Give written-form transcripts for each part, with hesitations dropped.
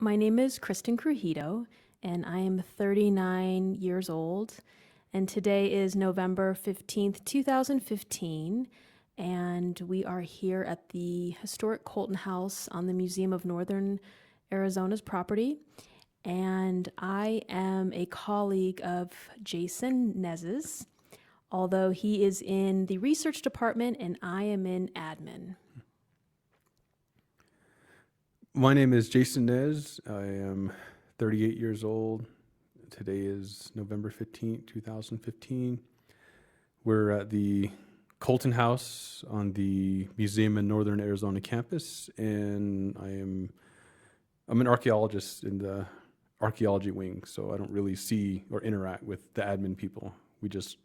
My name is Kristen Crujito, and I am 39 years old. And today is November 15th, 2015. And we are here at the historic Colton House on the Museum of Northern Arizona's property. And I am a colleague of Jason Nez's, although he is in the research department and I am in admin. My name is Jason Nez. I am 38 years old. Today is November 15th, 2015. We're at the Colton House on the Museum in Northern Arizona campus, and I'm an archaeologist in the archaeology wing, so I don't really see or interact with the admin people. We just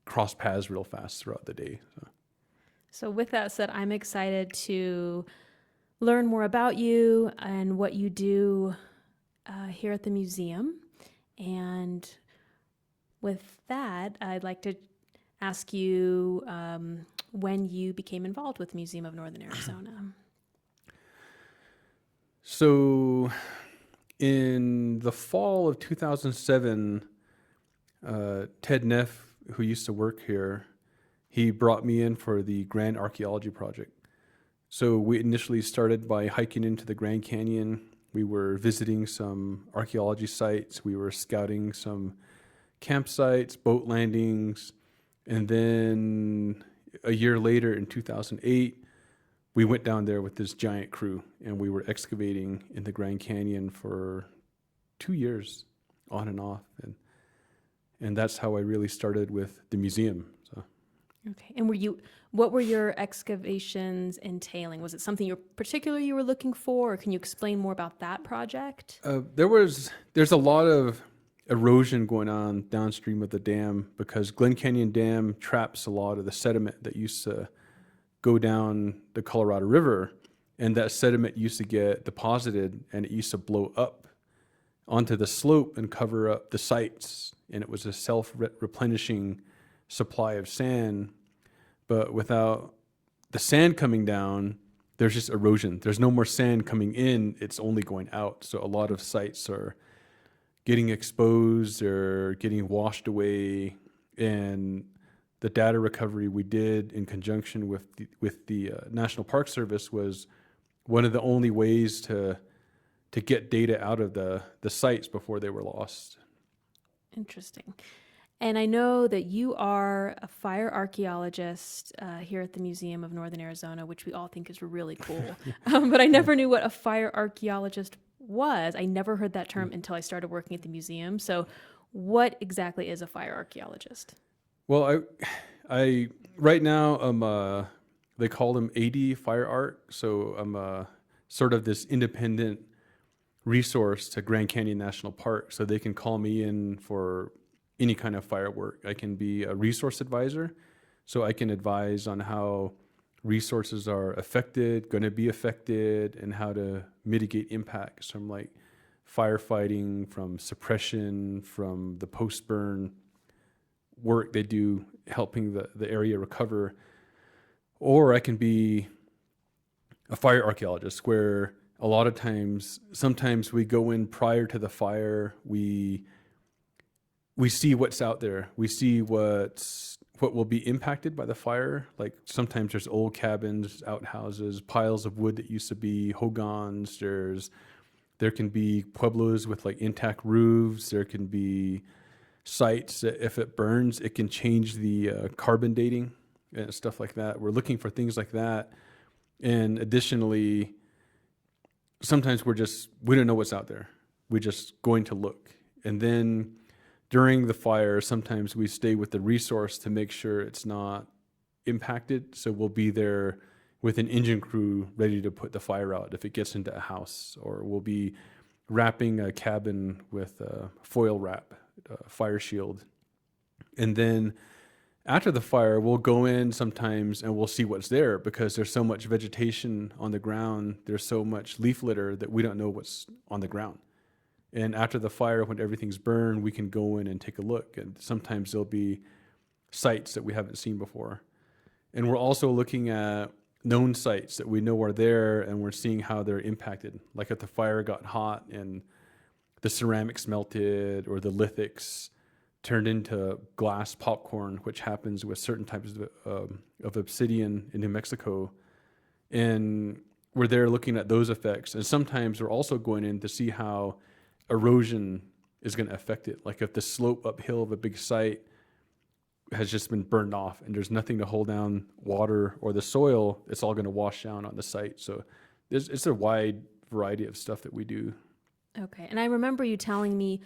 cross paths real fast throughout the day. So with that said, I'm excited to learn more about you and what you do here at the museum. And with that, I'd like to ask you when you became involved with Museum of Northern Arizona. So in the fall of 2007, Ted Neff, who used to work here, he brought me in for the Grand Archaeology Project. So we initially started by hiking into the Grand Canyon. We were visiting some archaeology sites. We were scouting some campsites, boat landings. And then a year later in 2008, we went down there with this giant crew and we were excavating in the Grand Canyon for 2 years on and off. And that's how I really started with the museum. So. Okay. And what were your excavations entailing? Was it something you were looking for, or can you explain more about that project? There's a lot of erosion going on downstream of the dam because Glen Canyon Dam traps a lot of the sediment that used to go down the Colorado River, and that sediment used to get deposited and it used to blow up onto the slope and cover up the sites, and it was a self-replenishing supply of sand. But without the sand coming down, there's just erosion. There's no more sand coming in, it's only going out. So a lot of sites are getting exposed or getting washed away. And the data recovery we did in conjunction with the National Park Service was one of the only ways to get data out of the sites before they were lost. Interesting. And I know that you are a fire archaeologist here at the Museum of Northern Arizona, which we all think is really cool. But I never knew what a fire archaeologist was. I never heard that term until I started working at the museum. So what exactly is a fire archaeologist? Well, I right now they call them AD Fire Art. So I'm sort of this independent resource to Grand Canyon National Park. So they can call me in for any kind of fire work. I can be a resource advisor, so I can advise on how resources are affected, going to be affected, and how to mitigate impacts from like firefighting, from suppression, from the post-burn work they do helping the area recover. Or I can be a fire archaeologist where a lot of times, sometimes we go in prior to the fire, we see what's out there. We see what will be impacted by the fire. Like sometimes there's old cabins, outhouses, piles of wood that used to be hogans. There can be pueblos with like intact roofs. There can be sites that if it burns, it can change the carbon dating and stuff like that. We're looking for things like that. And additionally, sometimes we don't know what's out there. We're just going to look. And then during the fire, sometimes we stay with the resource to make sure it's not impacted. So we'll be there with an engine crew ready to put the fire out if it gets into a house, or we'll be wrapping a cabin with a foil wrap, a fire shield. And then after the fire, we'll go in sometimes and we'll see what's there because there's so much vegetation on the ground. There's so much leaf litter that we don't know what's on the ground. And after the fire, when everything's burned, we can go in and take a look. And sometimes there'll be sites that we haven't seen before. And we're also looking at known sites that we know are there, and we're seeing how they're impacted. Like if the fire got hot and the ceramics melted, or the lithics turned into glass popcorn, which happens with certain types of obsidian in New Mexico. And we're there looking at those effects. And sometimes we're also going in to see how erosion is going to affect it. Like if the slope uphill of a big site has just been burned off and there's nothing to hold down water or the soil, it's all going to wash down on the site. So it's a wide variety of stuff that we do. Okay. And I remember you telling me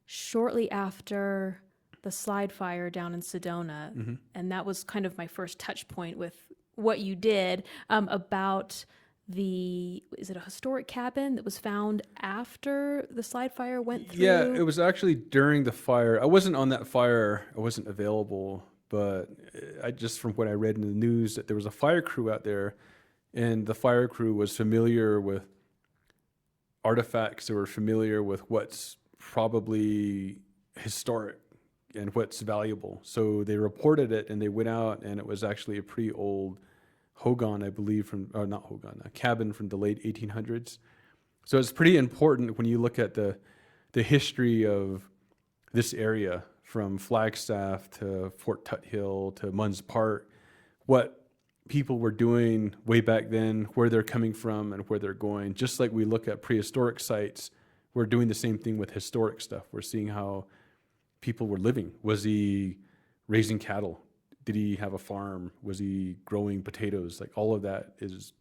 shortly after the slide fire down in Sedona, and that was kind of my first touch point with what you did, about is it a historic cabin that was found after the slide fire went through? Yeah, it was actually during the fire. I wasn't on that fire. I wasn't available, but I just, from what I read in the news, that there was a fire crew out there, and the fire crew was familiar with artifacts. They were familiar with what's probably historic and what's valuable. So they reported it, and they went out, and it was actually a pretty old hogan, I believe, not hogan, a cabin from the late 1800s. So it's pretty important when you look at the history of this area, from Flagstaff to Fort Tuthill to Munns Park, what people were doing way back then, where they're coming from and where they're going. Just like we look at prehistoric sites, we're doing the same thing with historic stuff. We're seeing how people were living. Was he raising cattle? Did he have a farm? Was he growing potatoes? Like all of that is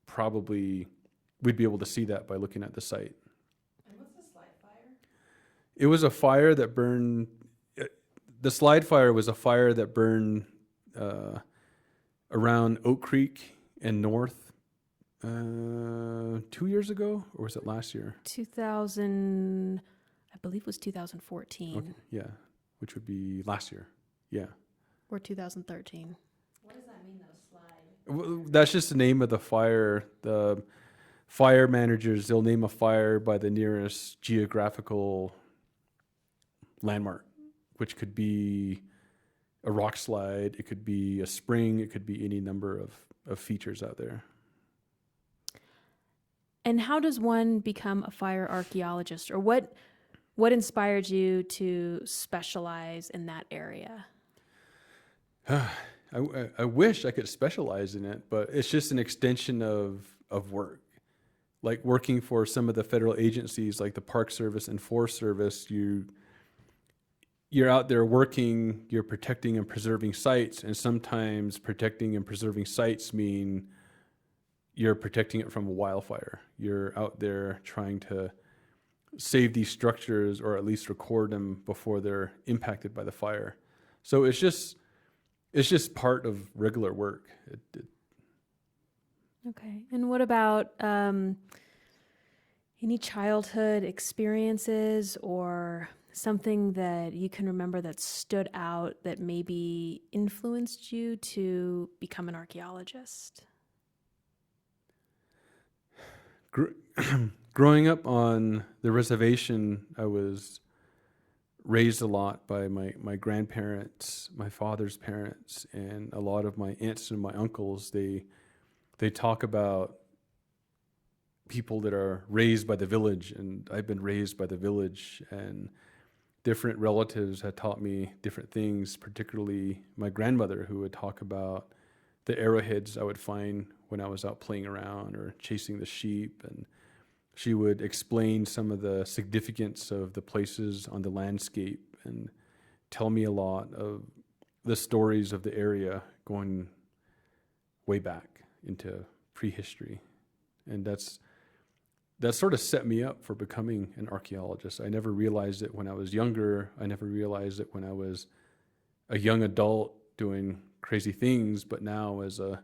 probably, we'd be able to see that by looking at the site. And what's the slide fire? It was a fire that burned, the slide fire was a fire that burned around Oak Creek and north 2 years ago, or was it last year? 2000, I believe it was 2014. Okay, yeah, which would be last year. Yeah. Or 2013. What does that mean, though, slide? Well, that's just the name of the fire. The fire managers, they'll name a fire by the nearest geographical landmark, which could be a rock slide, it could be a spring, it could be any number of features out there. And how does one become a fire archaeologist, or what inspired you to specialize in that area? I wish I could specialize in it, but it's just an extension of work. Like working for some of the federal agencies like the Park Service and Forest Service, you're out there working, you're protecting and preserving sites, and sometimes protecting and preserving sites mean you're protecting it from a wildfire. You're out there trying to save these structures, or at least record them before they're impacted by the fire. So it's just part of regular work. Okay. And what about any childhood experiences or something that you can remember that stood out that maybe influenced you to become an archaeologist? Growing up on the reservation, I was raised a lot by my grandparents, my father's parents, and a lot of my aunts and my uncles. They talk about people that are raised by the village, and I've been raised by the village, and different relatives had taught me different things, particularly my grandmother, who would talk about the arrowheads I would find when I was out playing around or chasing the sheep, and she would explain some of the significance of the places on the landscape and tell me a lot of the stories of the area going way back into prehistory. And that's sort of set me up for becoming an archaeologist. I never realized it when I was younger. I never realized it when I was a young adult doing crazy things, but now as a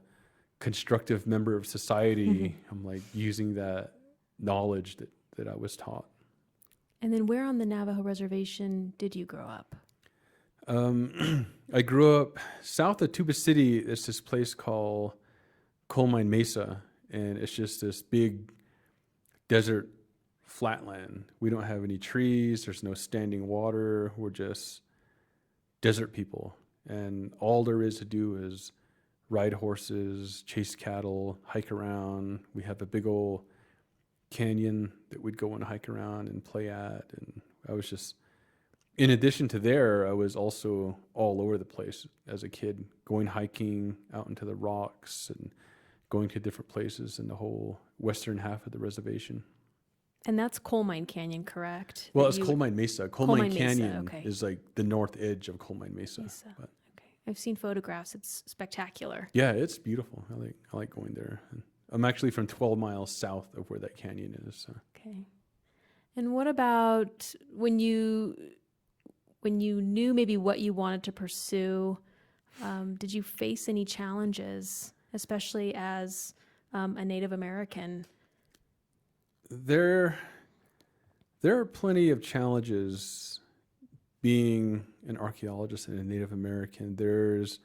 constructive member of society, I'm like using that knowledge that I was taught. And then where on the Navajo reservation did you grow up? I grew up south of Tuba City. It's this place called Coal Mine Mesa, and it's just this big desert flatland. We don't have any trees. There's no standing water. We're just desert people. And all there is to do is ride horses, chase cattle, hike around. We have a big old canyon that we'd go and hike around and play at. And I was just, in addition to there, I was also all over the place as a kid, going hiking out into the rocks and going to different places in the whole western half of the reservation. And that's Coal Mine Canyon, correct? Well, it's Coal Mine Mesa. Coal Mine Mesa, Canyon okay. is like the north edge of Coal Mine Mesa. But Okay. I've seen photographs. It's spectacular. yeah, it's beautiful. I like going there. And I'm actually from 12 miles south of where that canyon is. So. Okay. And what about when you knew maybe what you wanted to pursue? Did you face any challenges, especially as a Native American? There are plenty of challenges being an archaeologist and a Native American. There's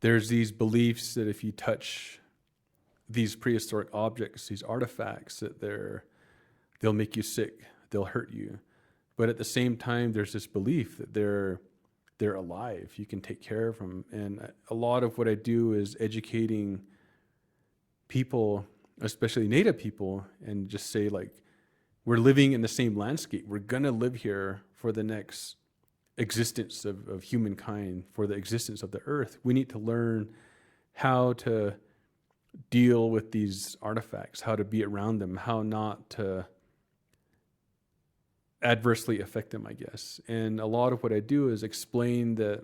these beliefs that if you touch these prehistoric objects, these artifacts, that they'll make you sick, they'll hurt you. But at the same time, there's this belief that they're alive. You can take care of them. And a lot of what I do is educating people, especially Native people, and just say, like, we're living in the same landscape. We're going to live here for the next existence of humankind, for the existence of the earth. We need to learn how to deal with these artifacts, how to be around them, how not to adversely affect them, I guess. And a lot of what I do is explain that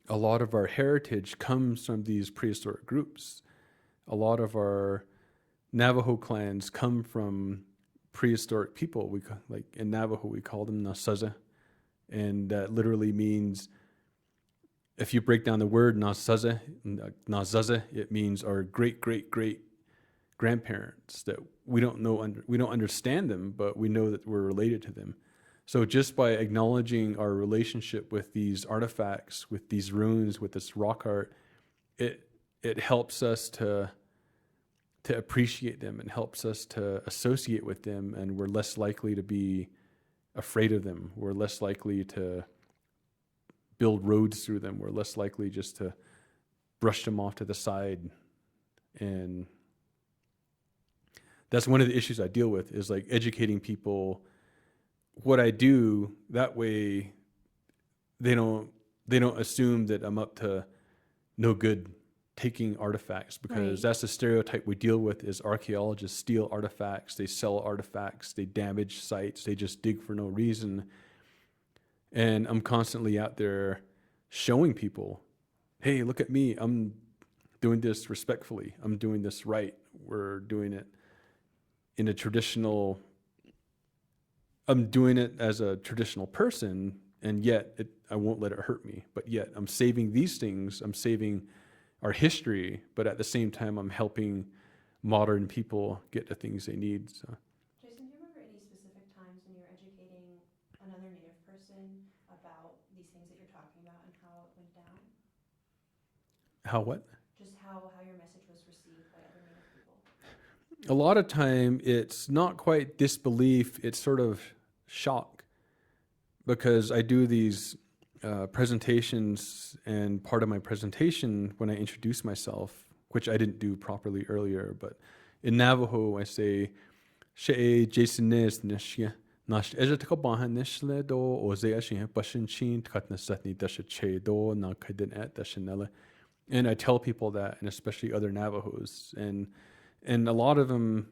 a lot of our heritage comes from these prehistoric groups. A lot of our Navajo clans come from prehistoric people. Like in Navajo, we call them Nasaza. And that literally means, if you break down the word Nasaza, it means our great, great, great grandparents that we don't understand them, but we know that we're related to them. So just by acknowledging our relationship with these artifacts, with these ruins, with this rock art, it helps us to appreciate them and helps us to associate with them, and we're less likely to be afraid of them. We're less likely to build roads through them. We're less likely just to brush them off to the side. And that's one of the issues I deal with, is like educating people what I do. That way they don't assume that I'm up to no good taking artifacts, because that's the stereotype we deal with, is archaeologists steal artifacts, they sell artifacts, they damage sites, they just dig for no reason. And I'm constantly out there showing people, hey, look at me, I'm doing this respectfully, I'm doing this right, we're doing it in a traditional, I'm doing it as a traditional person, and yet I won't let it hurt me, but yet I'm saving these things, I'm saving our history, but at the same time, I'm helping modern people get the things they need. So. Jason, do you remember any specific times when you were educating another Native person about these things that you're talking about and how it went down? How what? Just how your message was received by other Native people. A lot of time, it's not quite disbelief, it's sort of shock, because I do these presentations, and part of my presentation, when I introduce myself, which I didn't do properly earlier, but in Navajo I say, "She Jason nes nishya nash ejetiko bahan nishle do oze ashin bashin chin katna satni dasha che do na kaden at dashanela," and I tell people that, and especially other Navajos, and a lot of them,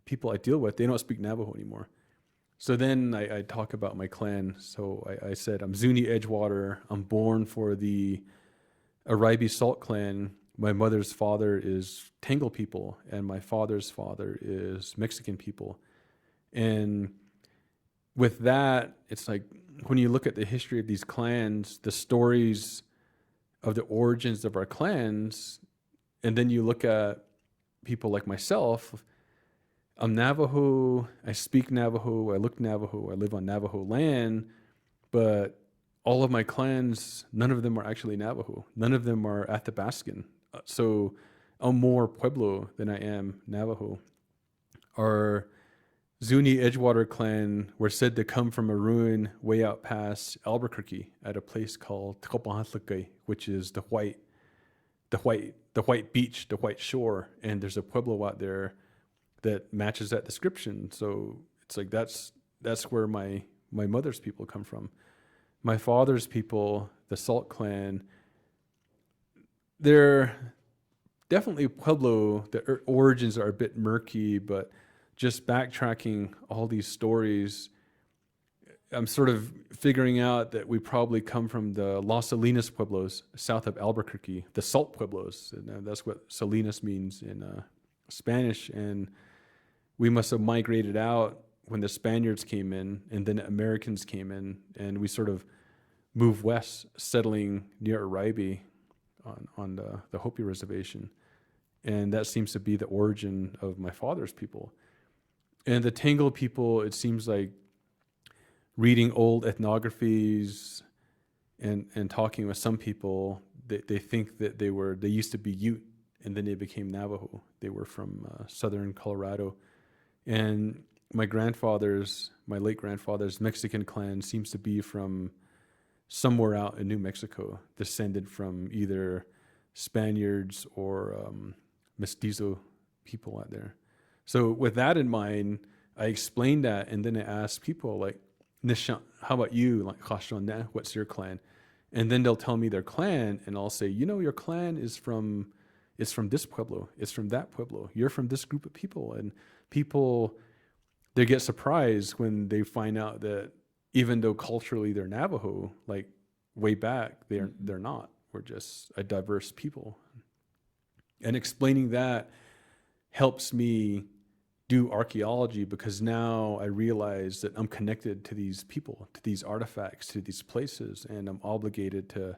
people I deal with, they don't speak Navajo anymore. So then I talk about my clan. So I said, I'm Zuni Edgewater. I'm born for the Aribi Salt clan. My mother's father is Tangle people, and my father's father is Mexican people. And with that, it's like, when you look at the history of these clans, the stories of the origins of our clans, and then you look at people like myself, I'm Navajo, I speak Navajo, I look Navajo, I live on Navajo land, but all of my clans, none of them are actually Navajo. None of them are Athabascan. So I'm more Pueblo than I am Navajo. Our Zuni Edgewater clan were said to come from a ruin way out past Albuquerque at a place called Tkopahatlakai, which is the white the white beach, the white shore, and there's a pueblo out there that matches that description. So it's like that's where my mother's people come from. My father's people, the Salt Clan, they're definitely Pueblo. The origins are a bit murky, but just backtracking all these stories, I'm sort of figuring out that we probably come from the Los Salinas Pueblos south of Albuquerque, the Salt Pueblos. And that's what Salinas means in Spanish. And we must have migrated out when the Spaniards came in, and then Americans came in, and we sort of moved west, settling near Arribe on the Hopi Reservation. And that seems to be the origin of my father's people. And the Tangle people, it seems like reading old ethnographies and talking with some people, they think that they used to be Ute, and then they became Navajo. They were from southern Colorado. And my late grandfather's Mexican clan seems to be from somewhere out in New Mexico, descended from either Spaniards or mestizo people out there. So with that in mind, I explained that, and then I asked people like, Nishan, how about you? Like, Khashoneh, what's your clan? And then they'll tell me their clan, and I'll say, your clan is from this pueblo, it's from that pueblo, you're from this group of people. And people, they get surprised when they find out that even though culturally they're Navajo, like way back, they're not. We're just a diverse people. And explaining that helps me do archaeology, because now I realize that I'm connected to these people, to these artifacts, to these places, and I'm obligated to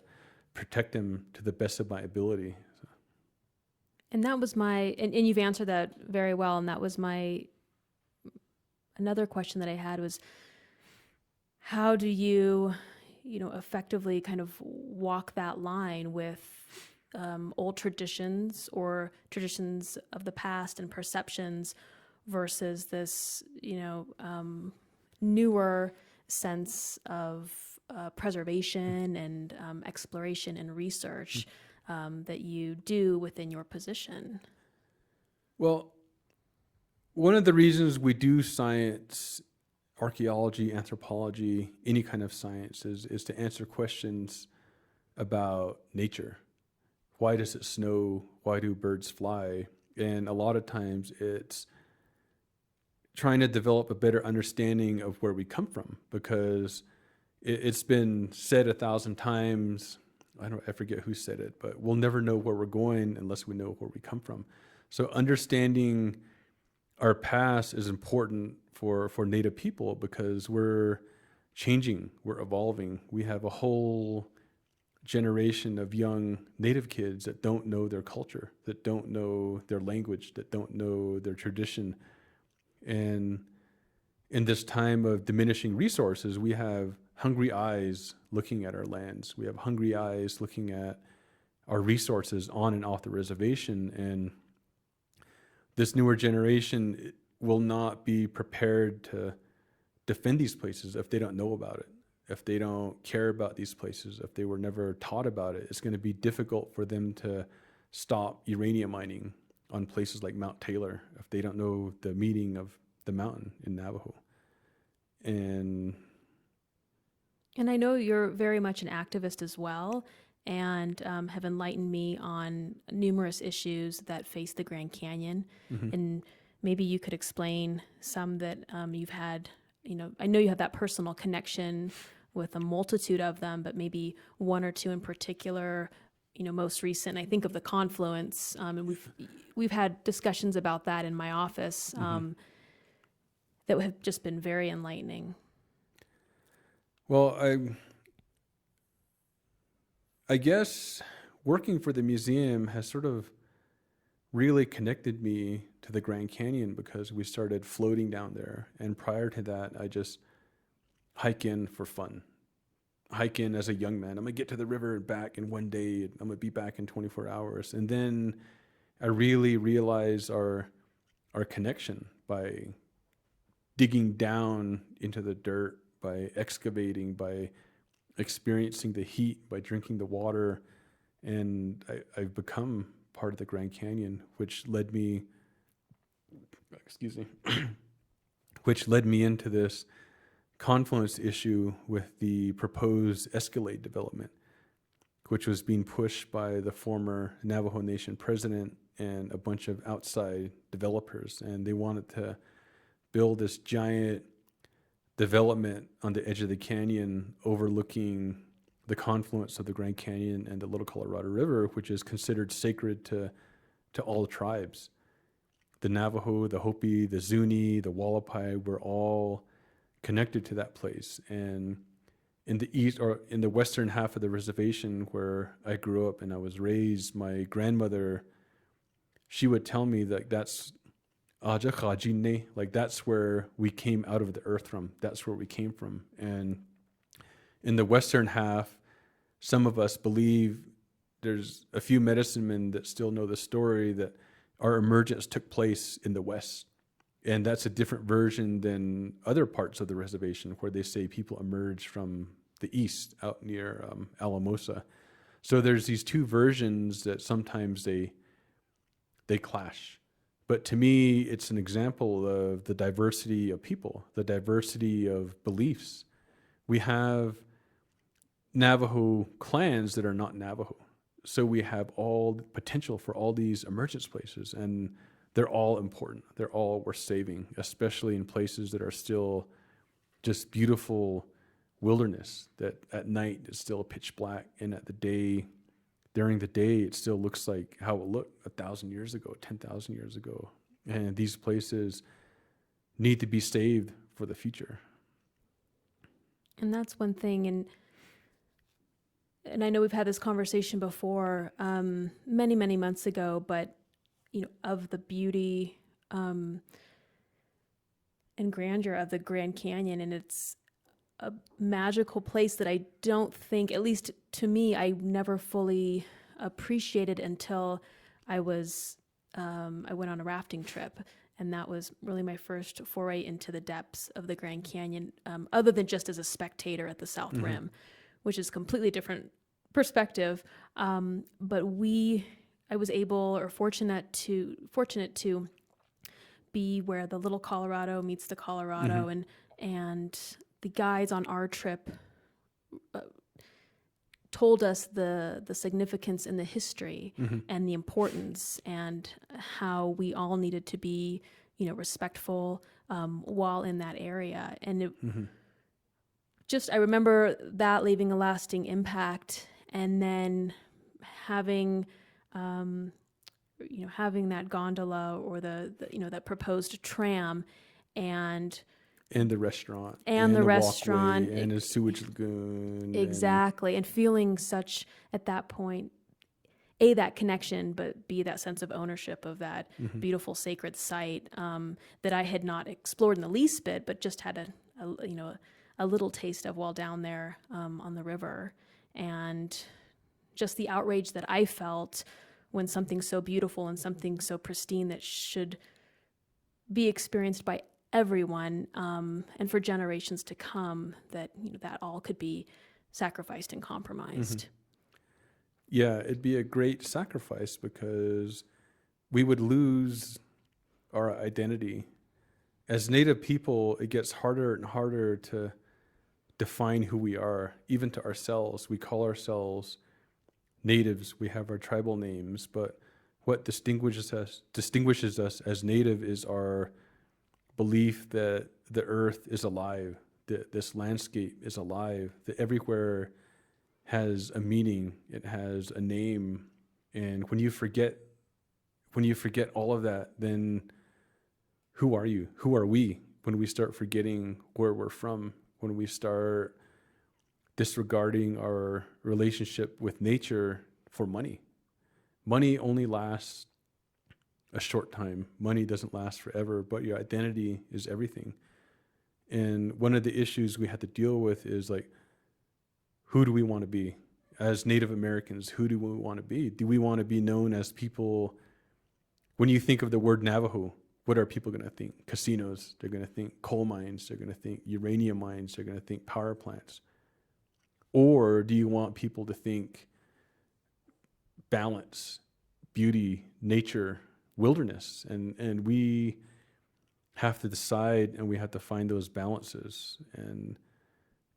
protect them to the best of my ability. So. And that was and you've answered that very well. And that was another question that I had was, how do you, effectively kind of walk that line with old traditions or traditions of the past and perceptions versus this, newer sense of preservation and exploration and research that you do within your position? Well, one of the reasons we do science, archaeology, anthropology, any kind of science is to answer questions about nature. Why does it snow? Why do birds fly? And a lot of times it's trying to develop a better understanding of where we come from, because it's been said 1,000 times. I forget who said it, but we'll never know where we're going unless we know where we come from. So understanding our past is important for Native people, because we're changing, we're evolving. We have a whole generation of young Native kids that don't know their culture, that don't know their language, that don't know their tradition. And in this time of diminishing resources, we have hungry eyes looking at our lands. We have hungry eyes looking at our resources on and off the reservation. And this newer generation will not be prepared to defend these places if they don't know about it, if they don't care about these places, if they were never taught about it. It's going to be difficult for them to stop uranium mining on places like Mount Taylor if they don't know the meaning of the mountain in Navajo. And I know you're very much an activist as well, and have enlightened me on numerous issues that face the Grand Canyon. mm-hmm. And maybe you could explain some that you've had, I know you have that personal connection with a multitude of them, but maybe one or two in particular, most recent. I think of the confluence, and we've had discussions about that in my office that have just been very enlightening. Well, I guess working for the museum has sort of really connected me to the Grand Canyon, because we started floating down there. And prior to that, I just hike in for fun. Hike in as a young man. I'm gonna get to the river and back in one day. I'm gonna be back in 24 hours. And then I really realized our connection by digging down into the dirt, by excavating, by experiencing the heat, by drinking the water, And I've become part of the Grand Canyon, which led me, excuse me, which led me into this confluence issue with the proposed Escalade development, which was being pushed by the former Navajo Nation president and a bunch of outside developers. And they wanted to build this giant development on the edge of the canyon overlooking the confluence of the Grand Canyon and the Little Colorado River, which is considered sacred to all tribes. The Navajo, the Hopi, the Zuni, the Wallapai were all connected to that place. And in the east, or in the western half of the reservation where I grew up and I was raised, my grandmother, she would tell me that that's Aja Khajine, like that's where we came out of the earth from. That's where we came from. And in the western half, some of us believe, there's a few medicine men that still know the story, that our emergence took place in the west. And that's a different version than other parts of the reservation where they say people emerged from the east out near Alamosa. So there's these two versions that sometimes they clash. But to me, it's an example of the diversity of people, the diversity of beliefs. We have Navajo clans that are not Navajo. So we have all the potential for all these emergence places, and they're all important. They're all worth saving, especially in places that are still just beautiful wilderness, that at night is still pitch black, and during the day, it still looks like how it looked 1,000 years ago, 10,000 years ago. And these places need to be saved for the future. And that's one thing, and I know we've had this conversation before, many, many months ago, but of the beauty and grandeur of the Grand Canyon, and it's a magical place that I don't think, at least to me, I never fully appreciated until I went on a rafting trip, and that was really my first foray into the depths of the Grand Canyon, other than just as a spectator at the South Rim, which is completely different perspective. But I was fortunate to be where the Little Colorado meets the Colorado, and the guides on our trip told us the significance and the history and the importance, and how we all needed to be, respectful while in that area. And I remember that leaving a lasting impact, and then having that gondola or the that proposed tram, and the restaurant. And the restaurant. Walkway, and a sewage lagoon. Exactly. And feeling such, at that point, A, that connection, but B, that sense of ownership of that beautiful sacred site that I had not explored in the least bit, but just had a little taste of while down there on the river. And just the outrage that I felt when something so beautiful and something so pristine that should be experienced by everyone, and for generations to come, that that all could be sacrificed and compromised. Yeah, it'd be a great sacrifice because we would lose our identity. As Native people, it gets harder and harder to define who we are, even to ourselves. We call ourselves natives. We have our tribal names, but what distinguishes us as Native is our belief that the earth is alive, that this landscape is alive, that everywhere has a meaning, it has a name. And when you forget all of that, then who are you? Who are we when we start forgetting where we're from, when we start disregarding our relationship with nature for money? Money only lasts a short time. Money doesn't last forever, but your identity is everything. And one of the issues we had to deal with is who do we want to be? As Native Americans, who do we want to be? Do we want to be known as people? When you think of the word Navajo, what are people going to think? Casinos. They're going to think coal mines. They're going to think uranium mines. They're going to think power plants. Or do you want people to think balance, beauty, nature, wilderness, and we have to decide, and we have to find those balances. And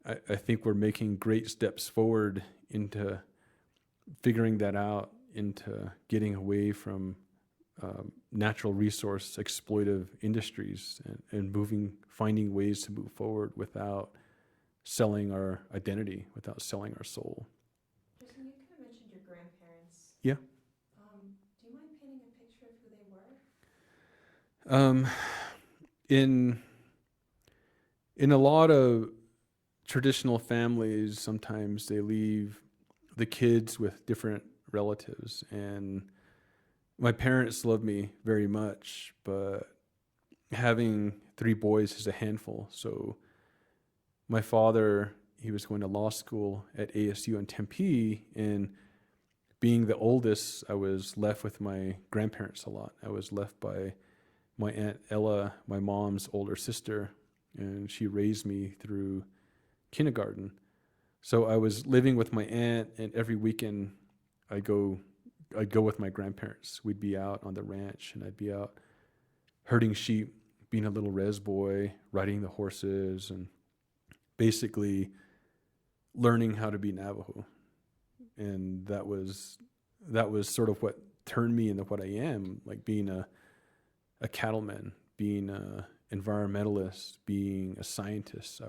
I think we're making great steps forward into figuring that out, into getting away from natural resource exploitive industries, and finding ways to move forward without selling our identity, without selling our soul. Jason, you kind of mentioned your grandparents. Yeah. Do you mind painting a picture of who they were? In a lot of traditional families, sometimes they leave the kids with different relatives, and my parents love me very much, but having 3 boys is a handful. So my father, he was going to law school at ASU in Tempe, and being the oldest, I was left with my grandparents a lot. I was left by my Aunt Ella, my mom's older sister, and she raised me through kindergarten. So I was living with my aunt, and every weekend I'd go with my grandparents. We'd be out on the ranch, and I'd be out herding sheep, being a little res boy, riding the horses, and basically learning how to be Navajo. And that was sort of what turned me into what I am, like being a cattleman, being a environmentalist, being a scientist.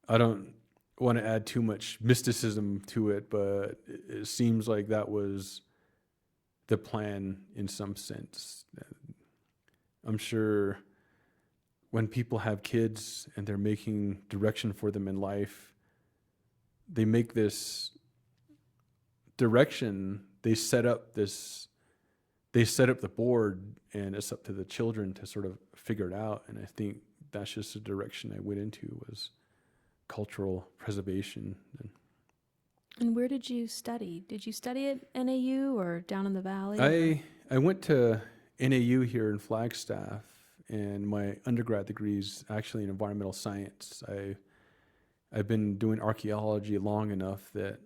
I don't want to add too much mysticism to it, but it seems like that was the plan in some sense. I'm sure when people have kids and they're making direction for them in life, they make this direction, they set up the board, and it's up to the children to sort of figure it out. And I think that's just the direction I went into, was cultural preservation. And where did you study? Did you study at NAU or down in the valley? I went to NAU here in Flagstaff, and my undergrad degree is actually in environmental science. I've been doing archaeology long enough that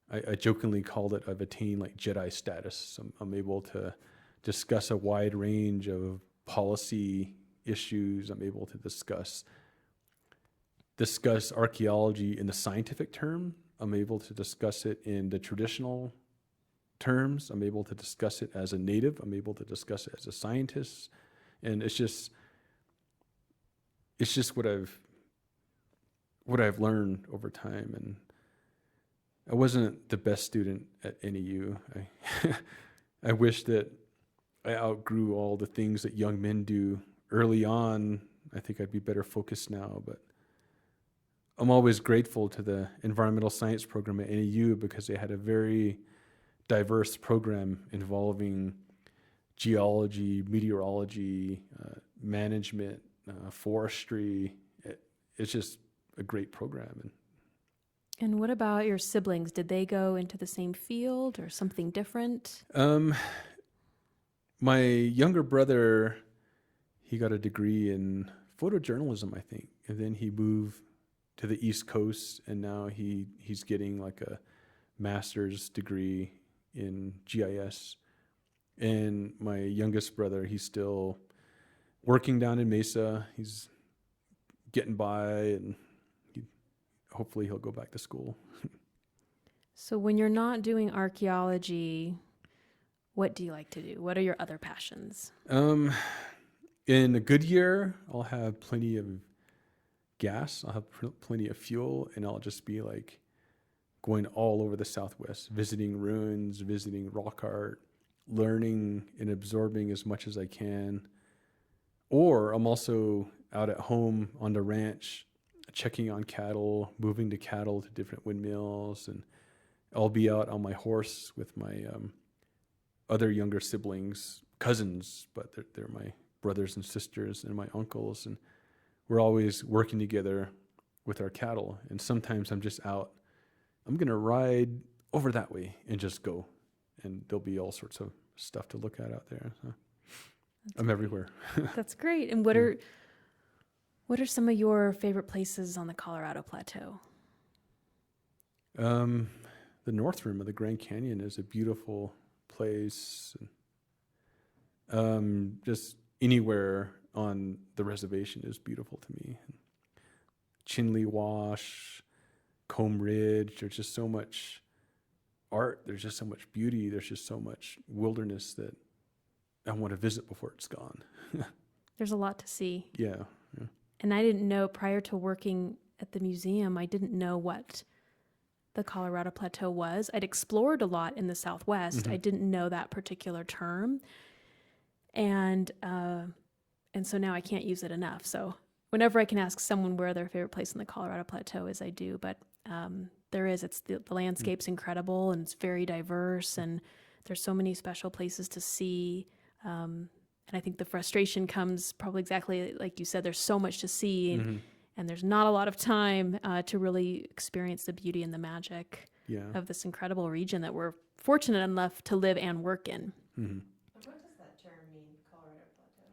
I jokingly called it I've attained like Jedi status. I'm able to discuss a wide range of policy issues. I'm able to discuss archaeology in the scientific term. I'm able to discuss it in the traditional terms. I'm able to discuss it as a native. I'm able to discuss it as a scientist. And it's just what I've learned over time. And I wasn't the best student at NAU. I wish that I outgrew all the things that young men do early on. I think I'd be better focused now, but I'm always grateful to the environmental science program at NAU, because they had a very diverse program involving geology, meteorology, management, forestry. It's just a great program. And what about your siblings? Did they go into the same field or something different? My younger brother, he got a degree in photojournalism, I think, and then he moved to the East Coast, and now he's getting like a master's degree in GIS. And my youngest brother, he's still working down in Mesa. He's getting by, and hopefully he'll go back to school. So when you're not doing archaeology, what do you like to do? What are your other passions? In a good year, I'll have plenty of gas. I'll have plenty of fuel, and I'll just be like going all over the Southwest, visiting ruins, visiting rock art, learning and absorbing as much as I can. Or I'm also out at home on the ranch, checking on cattle, moving the cattle to different windmills, and I'll be out on my horse with my other younger siblings, cousins, but they're my brothers and sisters and my uncles, and we're always working together with our cattle. And sometimes I'm just out, I'm going to ride over that way and just go, and there'll be all sorts of stuff to look at out there. So I'm everywhere. That's great. And what are some of your favorite places on the Colorado Plateau? the north rim of the Grand Canyon is a beautiful place. Just anywhere on the reservation is beautiful to me. Chinle Wash, Comb Ridge, there's just so much art, there's just so much beauty, there's just so much wilderness that I want to visit before it's gone. There's a lot to see. Yeah. And I didn't know, prior to working at the museum, I didn't know what the Colorado Plateau was. I'd explored a lot in the Southwest. I didn't know that particular term. And so now I can't use it enough. So whenever I can ask someone where their favorite place in the Colorado Plateau is, I do. But there is, the landscape's incredible, and it's very diverse, and there's so many special places to see. And I think the frustration comes probably exactly like you said, there's so much to see, and there's not a lot of time to really experience the beauty and the magic of this incredible region that we're fortunate enough to live and work in. What does that term mean, Colorado Plateau?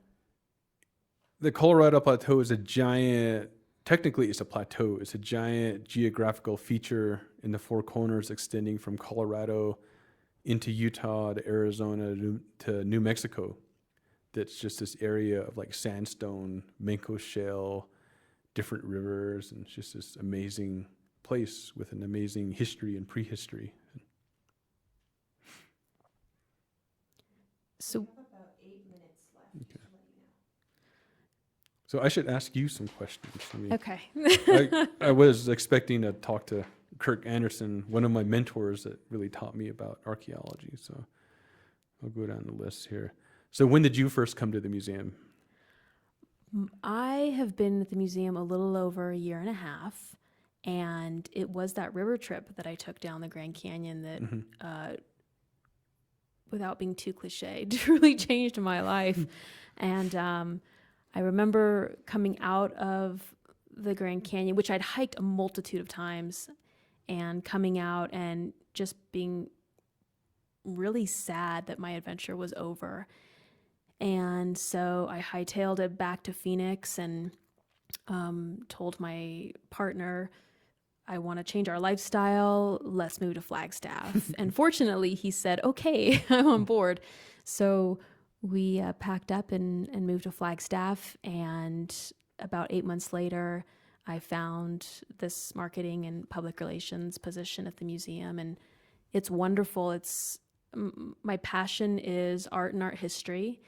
The Colorado Plateau is a giant, technically it's a plateau, it's a giant geographical feature in the Four Corners extending from Colorado into Utah to Arizona to New Mexico. That's just this area of like sandstone, Manco shale, different rivers, and it's just this amazing place with an amazing history and prehistory. So We have about 8 minutes left. Okay. Just to let you know. So I should ask you some questions. I mean, okay. I was expecting to talk to Kirk Anderson, one of my mentors that really taught me about archaeology. So I'll go down the list here. So when did you first come to the museum? I have been at the museum a little over a year and a half, and it was that river trip that I took down the Grand Canyon that, without being too cliched, really changed my life. And I remember coming out of the Grand Canyon, which I'd hiked a multitude of times, and coming out and just being really sad that my adventure was over. And so I hightailed it back to Phoenix and told my partner, I want to change our lifestyle. Let's move to Flagstaff. And fortunately, he said, okay, I'm on board. So we packed up and moved to Flagstaff. And about 8 months later, I found this marketing and public relations position at the museum. And it's wonderful. My passion is art and art history.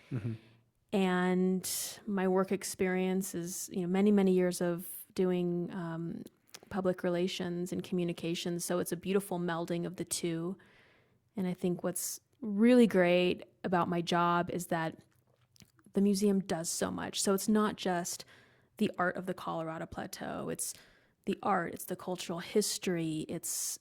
And my work experience is, many, many years of doing public relations and communications. So it's a beautiful melding of the two. And I think what's really great about my job is that the museum does so much. So it's not just the art of the Colorado Plateau. It's the art, it's the cultural history, it's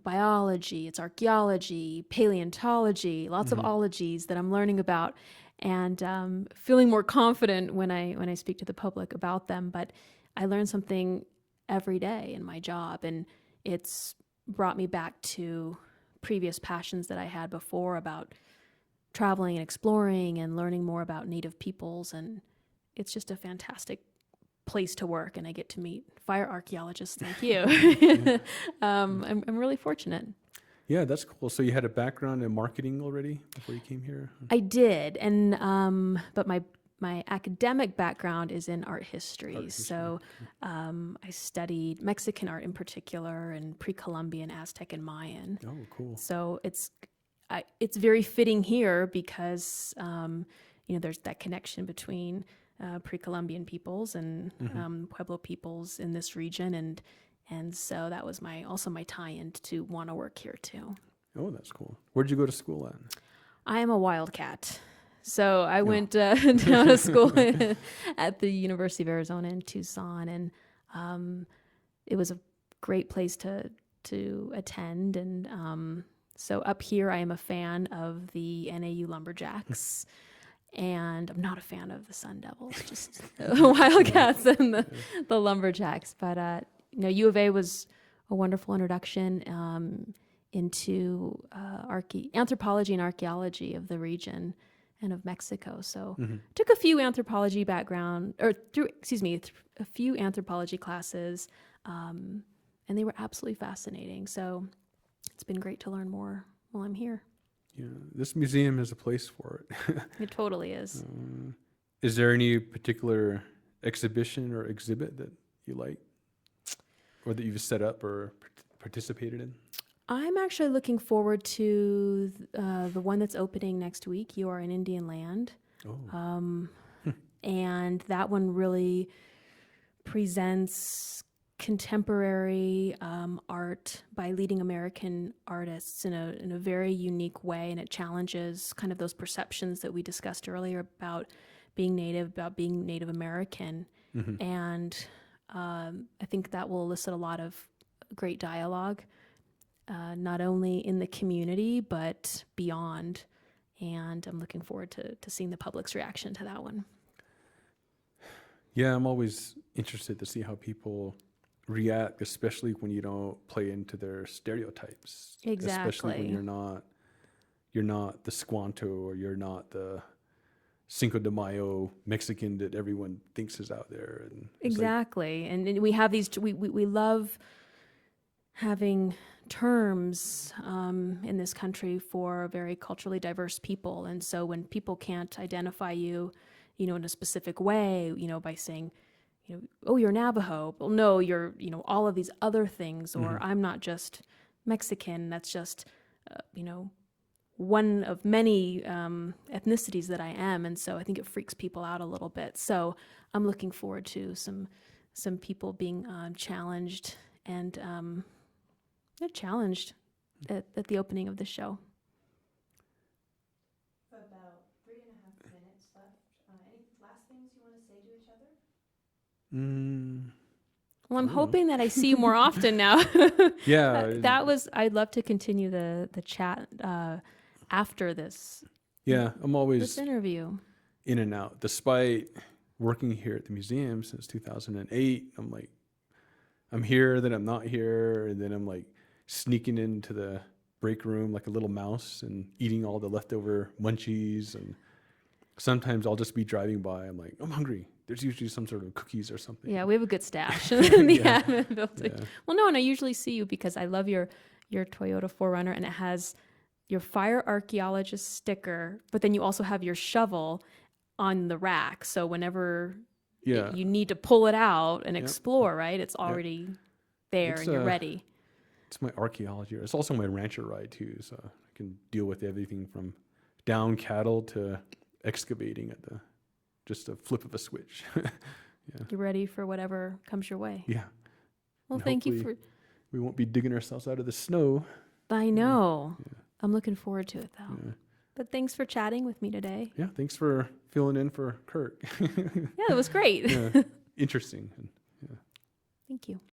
biology, it's archaeology, paleontology, lots of ologies that I'm learning about, and feeling more confident when I speak to the public about them. But I learn something every day in my job, and it's brought me back to previous passions that I had before about traveling and exploring and learning more about Native peoples, and it's just a fantastic place to work, and I get to meet fire archaeologists like you. I'm really fortunate. Yeah, that's cool. So you had a background in marketing already before you came here? I did, and but my academic background is in art history. So I studied Mexican art in particular, and pre-Columbian, Aztec, and Mayan. Oh, cool. So it's very fitting here because there's that connection between pre-Columbian peoples and Pueblo peoples in this region, and so that was also my tie-in to want to work here too. Oh, that's cool. Where'd you go to school at? I am a wildcat. So I went down to school at the University of Arizona in Tucson, and it was a great place to attend. And so up here, I am a fan of the NAU Lumberjacks. And I'm not a fan of the Sun Devils, just the Wildcats and the Lumberjacks. But U of A was a wonderful introduction into anthropology and archaeology of the region and of Mexico. So took a few anthropology a few anthropology classes, and they were absolutely fascinating. So it's been great to learn more while I'm here. Yeah, this museum is a place for it. It totally is. Is there any particular exhibition or exhibit that you like, or that you've set up or participated in? I'm actually looking forward to the one that's opening next week. You Are in Indian Land. Oh. And that one really presents contemporary art by leading American artists in a very unique way, and it challenges kind of those perceptions that we discussed earlier about being Native American. Mm-hmm. And I think that will elicit a lot of great dialogue, not only in the community but beyond. And I'm looking forward to seeing the public's reaction to that one. Yeah, I'm always interested to see how people react, especially when you don't play into their stereotypes. Exactly. Especially when you're not the Squanto, or you're not the Cinco de Mayo Mexican that everyone thinks is out there. And exactly. And we have these, we love having terms in this country for very culturally diverse people. And so when people can't identify you, in a specific way, by saying, oh, you're Navajo. Well, no, you're, all of these other things, or I'm not just Mexican. That's just, one of many ethnicities that I am. And so I think it freaks people out a little bit. So I'm looking forward to some people being challenged and challenged at the opening of the show. About 3.5 minutes left. Any last things you want to say to each other? Well, I'm hoping that I see you more often now. Yeah. I'd love to continue the chat after this. Yeah, I'm always this interview. In and out. Despite working here at the museum since 2008, I'm here, then I'm not here, and then I'm like sneaking into the break room like a little mouse and eating all the leftover munchies. And sometimes I'll just be driving by. I'm like, I'm hungry. There's usually some sort of cookies or something. Yeah, we have a good stash in the Yeah. admin building. Yeah. Well, no, and I usually see you because I love your Toyota 4Runner, and it has your fire archaeologist sticker, but then you also have your shovel on the rack. So whenever Yeah. you need to pull it out and Yep. explore, right? It's already there It's, and you're ready. It's my archaeology. It's also my rancher ride too, so I can deal with everything from down cattle to excavating at just a flip of a switch. Yeah. You're ready for whatever comes your way. Yeah. Well, And thank you hopefully for... we won't be digging ourselves out of the snow. I know. Yeah. I'm looking forward to it, though. Yeah. But thanks for chatting with me today. Yeah. Thanks for filling in for Kurt. Yeah, it was great. Yeah. Interesting. Thank you.